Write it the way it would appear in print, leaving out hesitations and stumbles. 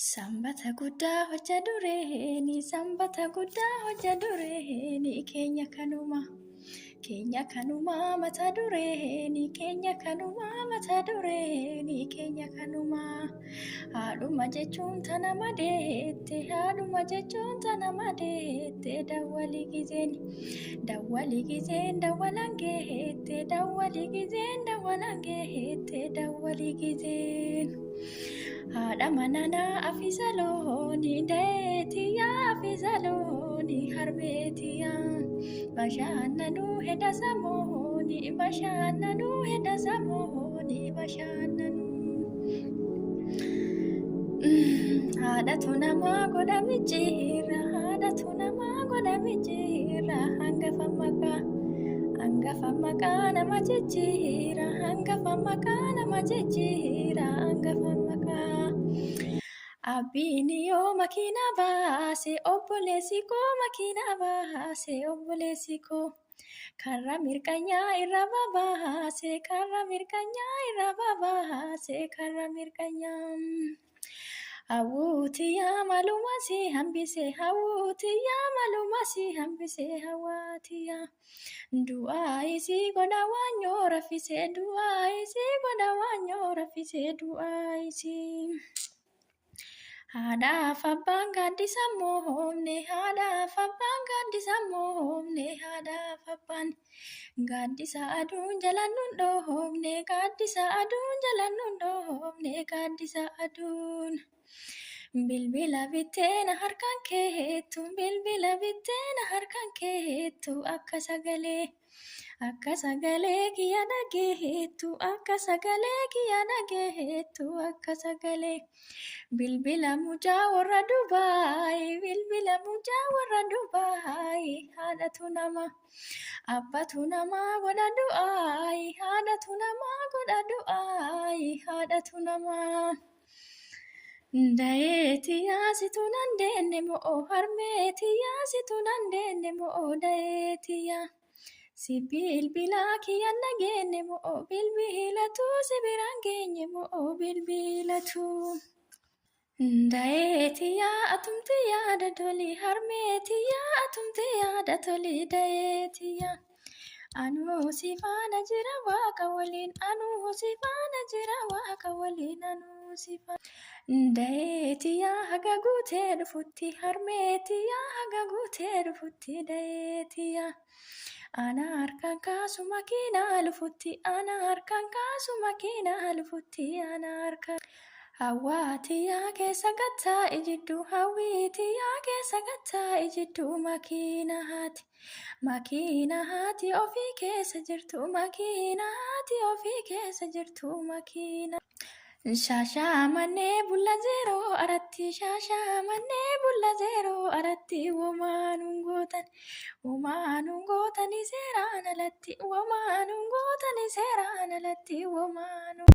Sanbata guddaa hojja dureeni, sanbata guddaa hojja dureeni, keenya kanuma mata dureeni, keenya kanuma mata dureeni, keenya kanuma. Haadhuma jechuun tana madeette, haadhuma jechuun tana madeette, dawwali gizeen dawwalan geette, dawwali gizeen dawwalan geette, dawwali gizeen. Haadha manana afisa looni deetiya afisa looni harmeetiya bashannanu heda samooni bashannanu heda samooni bashannanu. Haadhatu namaa godha micciirra haadhatu namaa godha micciirra hangafa maqaa nama jijjiira hangafa maqaa nama jijjiira hangafa maqaa. Abbiin yoo makiina baase obboleessi koo makiina baase obboleessi koo karra mirqanyaa irra babaase karra mirqanyaa irra babaase karra mirqanyaa. Hawwuutiyaa maluma si hambise hawwuutiyaa maluma si hambise hawwaatiyaa. Du'aa isii godha waanyoo raffise du'aa isii godha waanyoo raffise du'aa isii. Haadhaaf abbaan gaaddisa moomne haadhaaf abbaan gaaddisa moomne haadhaaf abbaan gaaddisa aduun jalan nun dhoomne gaaddisa aduun jalan nun dhoomne gaaddisa aduun. Bilbila bitteena harkaan keetu bilbila bitteena harkaan keetu akka sagalee kiyya dhageettu akka sagalee kiyya dhageettu akka sagalee. Bilbila mucaa warra Dubaay bilbila mucaa warra Dubaay haadhatu nama abbatu namaa godha du'aay haadhatu namaa godha du'aay haadhatu namaa. Dayeetiyaa situ nandeenne mo'oo harmeetiyaa situ nandeenne mo'oo dayeetiyaa. Si bilbilaa kiyya nageenne mo'oo bilbilatu si biraan geenye mo'oo bilbilatu. Dayeetiyaa atumti yaada toli harmeetiyaa atumti yaada toli dayeetiyaa. Anuu si faana jira waaqa waliin anuu si faana jira waaqa waliin anuu si faana. Dayeetiyaa haga guutee dhufutti harmeetiyaa haga guutee dhufutti dayeetiyaa. Ana harkaan kaasu makiinaa lufutti ana harkaan kaasu makiinaa lufutti ana harkaan. Hawwaatiyaa keessa gattaa ijiddu hawwiitiyaa keessa gattaa ijiddu makiina haati ofii keessa jirtu makiina haati ofii keessa jirtu makiina. Shaashamannee bulla zeeroo aratti shaashamannee bulla zeeroo aratti womaanuun gootani seeraan alatti womaanuun gootani seeraan alatti womaanuun.